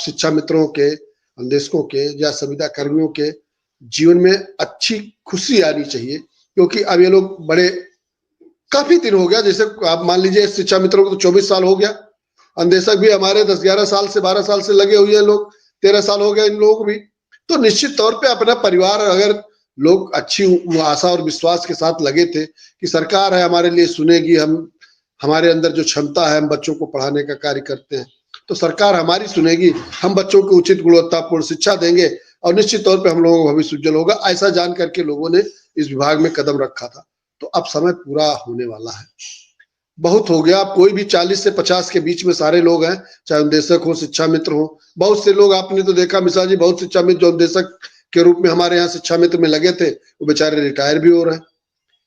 शिक्षा मित्रों के, अनुदेशकों के या संविदा कर्मियों के जीवन में अच्छी खुशी आनी चाहिए, क्योंकि अब ये लोग बड़े काफी दिन हो गया, जैसे आप मान लीजिए शिक्षा मित्रों को तो 24 साल हो गया, अनुदेशक भी हमारे 10-11 साल से 12 साल से लगे हुए हैं लोग, 13 साल हो गए इन लोगों को भी। तो निश्चित तौर पे अपना परिवार, अगर लोग अच्छी आशा और विश्वास के साथ लगे थे कि सरकार है हमारे लिए सुनेगी, हम हमारे अंदर जो क्षमता है हम बच्चों को पढ़ाने का कार्य करते हैं, तो सरकार हमारी सुनेगी, हम बच्चों को उचित गुणवत्तापूर्ण शिक्षा देंगे और निश्चित तौर पे हम लोगों का भविष्य उज्जवल होगा, ऐसा जान करके लोगों ने इस विभाग में कदम रखा था। तो अब समय पूरा होने वाला है, बहुत हो गया। कोई भी 40 से 50 के बीच में सारे लोग हैं, चाहे अनुदेशक हो, शिक्षा मित्र हो। बहुत से लोग आपने तो देखा मिश्रा जी, बहुत शिक्षा मित्र जो अनुदेशक के रूप में हमारे यहाँ शिक्षा मित्र में लगे थे, वो बेचारे रिटायर भी हो रहे हैं,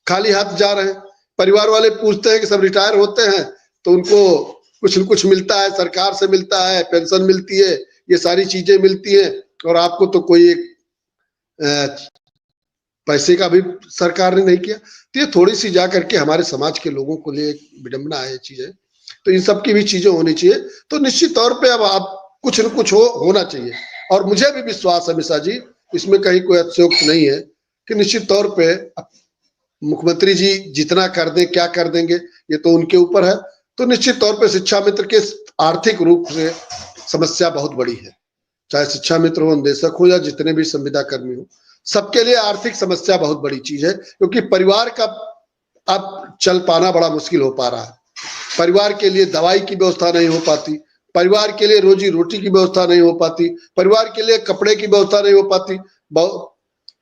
खाली हाथ जा रहे हैं। परिवार वाले पूछते हैं कि सब रिटायर होते हैं तो उनको कुछ न कुछ मिलता है, सरकार से मिलता है, पेंशन मिलती है, ये सारी चीजें मिलती है, और आपको तो कोई एक पैसे का भी सरकार ने नहीं किया। तो ये थोड़ी सी जा करके हमारे समाज के लोगों को लिए विडंबना है ये चीजें, तो इन सब की भी चीजें होनी चाहिए। तो निश्चित तौर पे अब आप कुछ न कुछ होना चाहिए, और मुझे भी विश्वास है मिश्रा जी, इसमें कहीं कोई अतिशयोक्ति नहीं है कि निश्चित तौर पे मुख्यमंत्री जी जितना कर दें, क्या कर देंगे ये तो उनके ऊपर है। तो निश्चित तौर पे शिक्षा मित्र के आर्थिक रूप से समस्या बहुत बड़ी है, चाहे शिक्षा मित्र हो, अनुदेशक हो या जितने भी संविदा कर्मी हो, सबके लिए आर्थिक समस्या बहुत बड़ी चीज है, क्योंकि परिवार का अब चल पाना बड़ा मुश्किल हो पा रहा है। परिवार के लिए दवाई की व्यवस्था नहीं हो पाती, परिवार के लिए रोजी रोटी की व्यवस्था नहीं हो पाती, परिवार के लिए कपड़े की व्यवस्था नहीं हो पाती।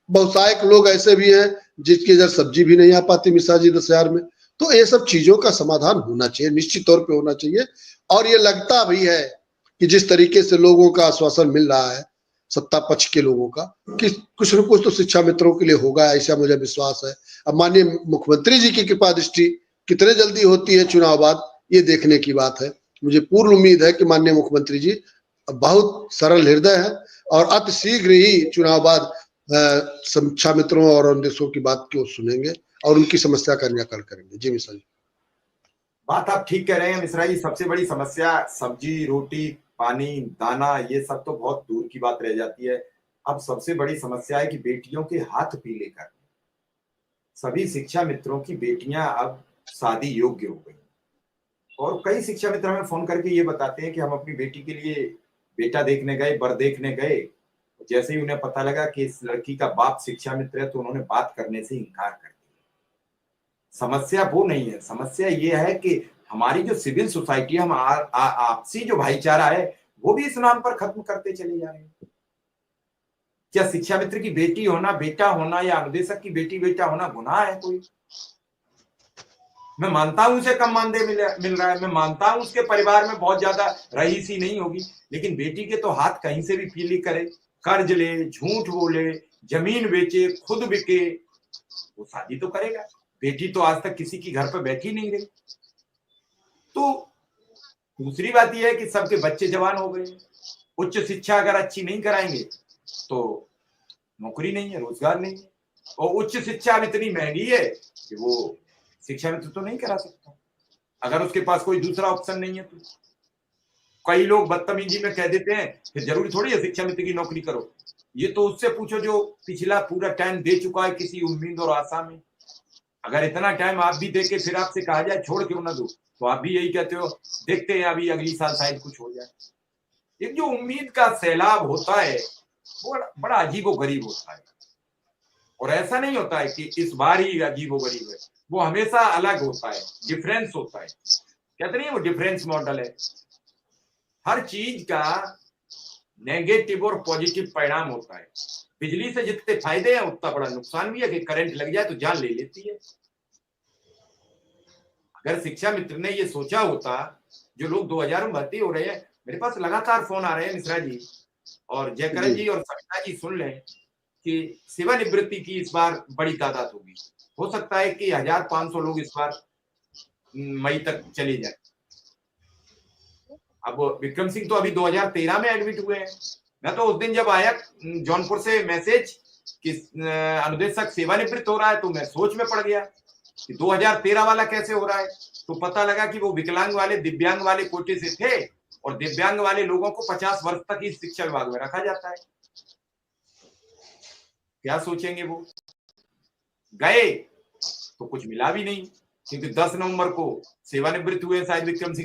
बहुतायत लोग ऐसे भी हैं जिसके इधर सब्जी भी नहीं आ पाती मिश्रा जी 10,000 में। तो ये सब चीजों का समाधान होना चाहिए, निश्चित तौर पे होना चाहिए। और ये लगता भी है कि जिस तरीके से लोगों का आश्वासन मिल रहा है सत्ता पक्ष के लोगों का कि कुछ न कुछ तो शिक्षा मित्रों के लिए होगा, ऐसा मुझे विश्वास है। अब माननीय मुख्यमंत्री जी की कृपा दृष्टि कितने जल्दी होती है चुनाव बाद, ये देखने की बात है। मुझे पूर्ण उम्मीद है कि माननीय मुख्यमंत्री जी बहुत सरल हृदय है और अति शीघ्र ही चुनाव बाद शिक्षा मित्रों और अनुदेशकों की बात को सुनेंगे और उनकी समस्या का निराकरण करेंगे। जी मिश्रा जी, बात आप ठीक कह रहे हैं मिश्रा जी। सबसे बड़ी समस्या सब्जी, रोटी, पानी, दाना, ये सब तो बहुत दूर की बात रह जाती है। अब सबसे बड़ी समस्या है कि बेटियों के हाथ पीले कर सभी शिक्षा मित्रों की बेटियां अब शादी योग्य हो गई, और कई शिक्षा मित्र हमें फोन करके ये बताते हैं कि हम अपनी बेटी के लिए बेटा देखने गए, वर देखने गए, जैसे ही उन्हें पता लगा कि इस लड़की का बाप शिक्षा मित्र है तो उन्होंने बात करने से इनकार कर दिया। समस्या वो नहीं है, समस्या ये है कि हमारी जो सिविल सोसाइटी है, हम आपसी जो भाईचारा है, वो भी इस नाम पर खत्म करते चले जा रहे हैं। क्या शिक्षा मित्र की बेटी होना बेटा होना या अनुदेशक की बेटी बेटा होना गुनाह है कोई? मैं मानता हूं उसे कम मानदेय मिल रहा है, मैं मानता हूं उसके परिवार में बहुत ज्यादा रईसी नहीं होगी, लेकिन बेटी के तो हाथ कहीं से भी पीली करे, कर्ज ले, झूठ बोले, जमीन बेचे, खुद बिके, वो शादी तो करेगा। बेटी तो आज तक किसी की घर पर बैठी नहीं रही। तो दूसरी बात यह है कि सबके बच्चे जवान हो गए, उच्च शिक्षा अगर अच्छी नहीं कराएंगे तो नौकरी नहीं है, रोजगार नहीं है, और उच्च शिक्षा अब इतनी महंगी है कि वो शिक्षा मित्र तो नहीं करा सकता अगर उसके पास कोई दूसरा ऑप्शन नहीं है। तो कई लोग बदतमीजी में कह देते हैं कि जरूरी थोड़ी है शिक्षा मित्र की नौकरी करो। ये तो उससे पूछो जो पिछला पूरा टाइम दे चुका है किसी उम्मीद और आशा में। अगर इतना टाइम आप भी दे के फिर आपसे कहा जाए छोड़ क्यों ना दो, तो आप भी यही कहते हो देखते हैं अभी अगली साल शायद कुछ हो जाए। एक जो उम्मीद का सैलाब होता है वो बड़ा अजीबोगरीब होता है, और ऐसा नहीं होता है कि इस बार ही अजीबोगरीब है, वो हमेशा अलग होता है, डिफरेंस होता है। कहते नहीं वो डिफरेंस मॉडल है। हर चीज का नेगेटिव और पॉजिटिव परिणाम होता है। बिजली से जितने फायदे हैं उतना बड़ा नुकसान भी है कि करंट लग जाए तो जान ले लेती है। अगर शिक्षा मित्र ने ये सोचा होता, जो लोग 2000 में भर्ती हो रहे हैं, मेरे पास लगातार फोन आ रहे हैं मिश्रा जी और जयकरण जी और सविता जी, सुन लें कि सेवानिवृत्ति की इस बार बड़ी तादाद होगी। हो सकता है कि 1500 लोग इस बार मई तक चले जाए। अब विक्रम सिंह तो अभी 2013 में एडमिट हुए हैं। मैं तो उस दिन जब आया जौनपुर से मैसेज कि अनुदेशक सेवानिवृत्त हो रहा है तो मैं सोच में पड़ गया कि 2013 वाला कैसे हो रहा है। तो पता लगा कि वो विकलांग वाले, दिव्यांग वाले कोटे से थे और दिव्यांग वाले लोगों को 50 वर्ष तक ही शिक्षा विभाग में रखा जाता है। क्या सोचेंगे वो? गए तो कुछ मिला भी नहीं, क्योंकि 10 नवंबर को सेवानिवृत्त हुए शायद विक्रम सिंह